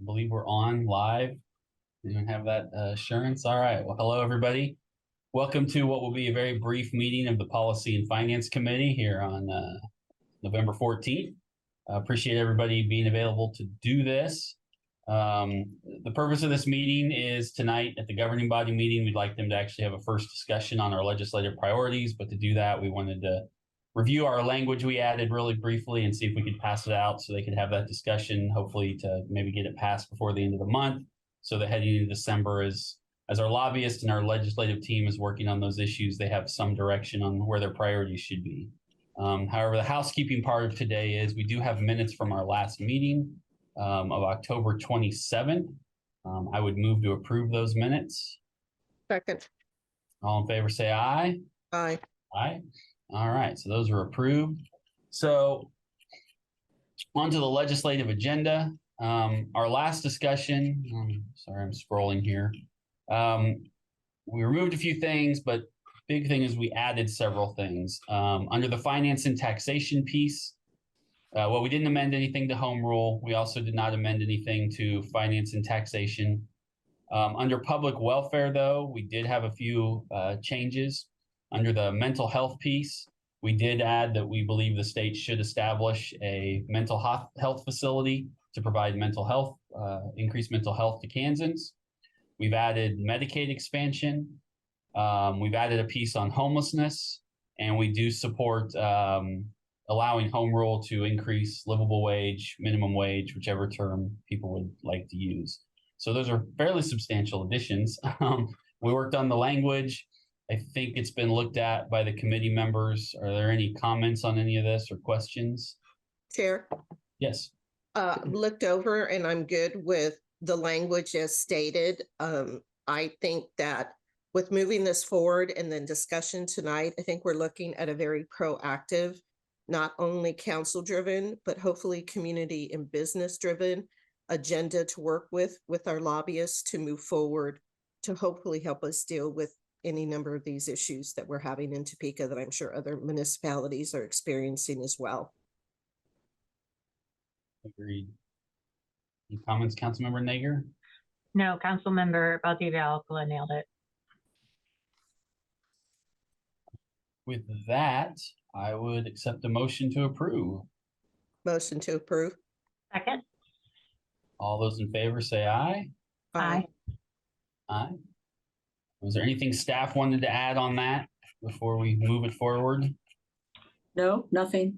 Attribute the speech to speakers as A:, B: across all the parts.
A: I believe we're on live. You don't have that assurance. All right. Well, hello, everybody. Welcome to what will be a very brief meeting of the Policy and Finance Committee here on November 14th. Appreciate everybody being available to do this. The purpose of this meeting is tonight at the governing body meeting, we'd like them to actually have a first discussion on our legislative priorities. But to do that, we wanted to review our language we added really briefly and see if we could pass it out so they could have that discussion, hopefully to maybe get it passed before the end of the month. So that heading into December, as our lobbyist and our legislative team is working on those issues, they have some direction on where their priorities should be. However, the housekeeping part of today is we do have minutes from our last meeting of October 27th. I would move to approve those minutes.
B: Second.
A: All in favor, say aye.
B: Aye.
A: Aye. All right, so those are approved. So onto the legislative agenda. Our last discussion, sorry, I'm scrolling here. We removed a few things, but big thing is we added several things. Under the finance and taxation piece, well, we didn't amend anything to home rule. We also did not amend anything to finance and taxation. Under public welfare, though, we did have a few changes. Under the mental health piece, we did add that we believe the state should establish a mental health facility to provide mental health, increased mental health to Kansans. We've added Medicaid expansion. We've added a piece on homelessness, and we do support allowing home rule to increase livable wage, minimum wage, whichever term people would like to use. So those are fairly substantial additions. We worked on the language. I think it's been looked at by the committee members. Are there any comments on any of this or questions?
B: Chair.
A: Yes.
B: Looked over and I'm good with the language as stated. I think that with moving this forward and then discussion tonight, I think we're looking at a very proactive, not only council driven, but hopefully community and business driven agenda to work with our lobbyists to move forward to hopefully help us deal with any number of these issues that we're having in Topeka that I'm sure other municipalities are experiencing as well.
A: Agreed. Any comments, Councilmember Nager?
C: No, Councilmember Valdivia Alcala nailed it.
A: With that, I would accept a motion to approve.
B: Motion to approve.
C: Second.
A: All those in favor say aye.
C: Aye.
A: Aye. Was there anything staff wanted to add on that before we move it forward?
D: No, nothing.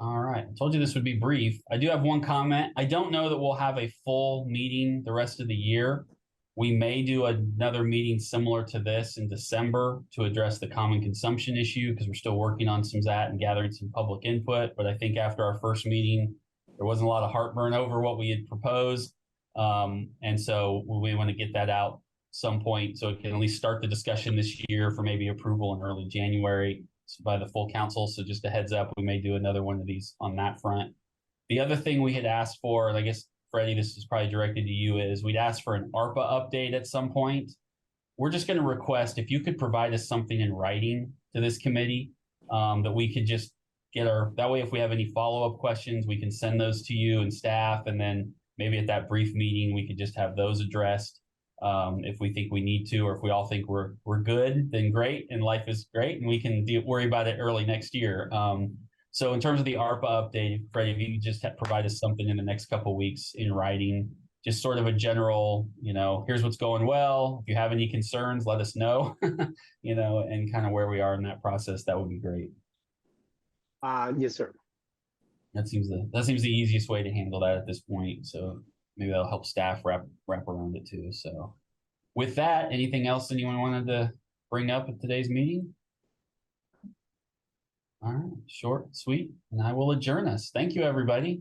A: All right. I told you this would be brief. I do have one comment. I don't know that we'll have a full meeting the rest of the year. We may do another meeting similar to this in December to address the common consumption issue because we're still working on some of that and gathering some public input. But I think after our first meeting, there wasn't a lot of heartburn over what we had proposed. And so we want to get that out some point so it can at least start the discussion this year for maybe approval in early January by the full council. So just a heads up, we may do another one of these on that front. The other thing we had asked for, and I guess, Freddie, this is probably directed to you, is we'd ask for an ARPA update at some point. We're just going to request if you could provide us something in writing to this committee that we could just get that way if we have any follow-up questions, we can send those to you and staff. And then maybe at that brief meeting, we could just have those addressed. If we think we need to, or if we all think we're good, then great, and life is great, and we can worry about it early next year. So in terms of the ARPA update, Freddie, if you just provide us something in the next couple of weeks in writing, just sort of a general, here's what's going well. If you have any concerns, let us know, and kind of where we are in that process, that would be great.
E: Yes, sir.
A: That seems the easiest way to handle that at this point. So maybe that'll help staff wrap around it too. So with that, anything else anyone wanted to bring up at today's meeting? All right, short, sweet, and I will adjourn us. Thank you, everybody.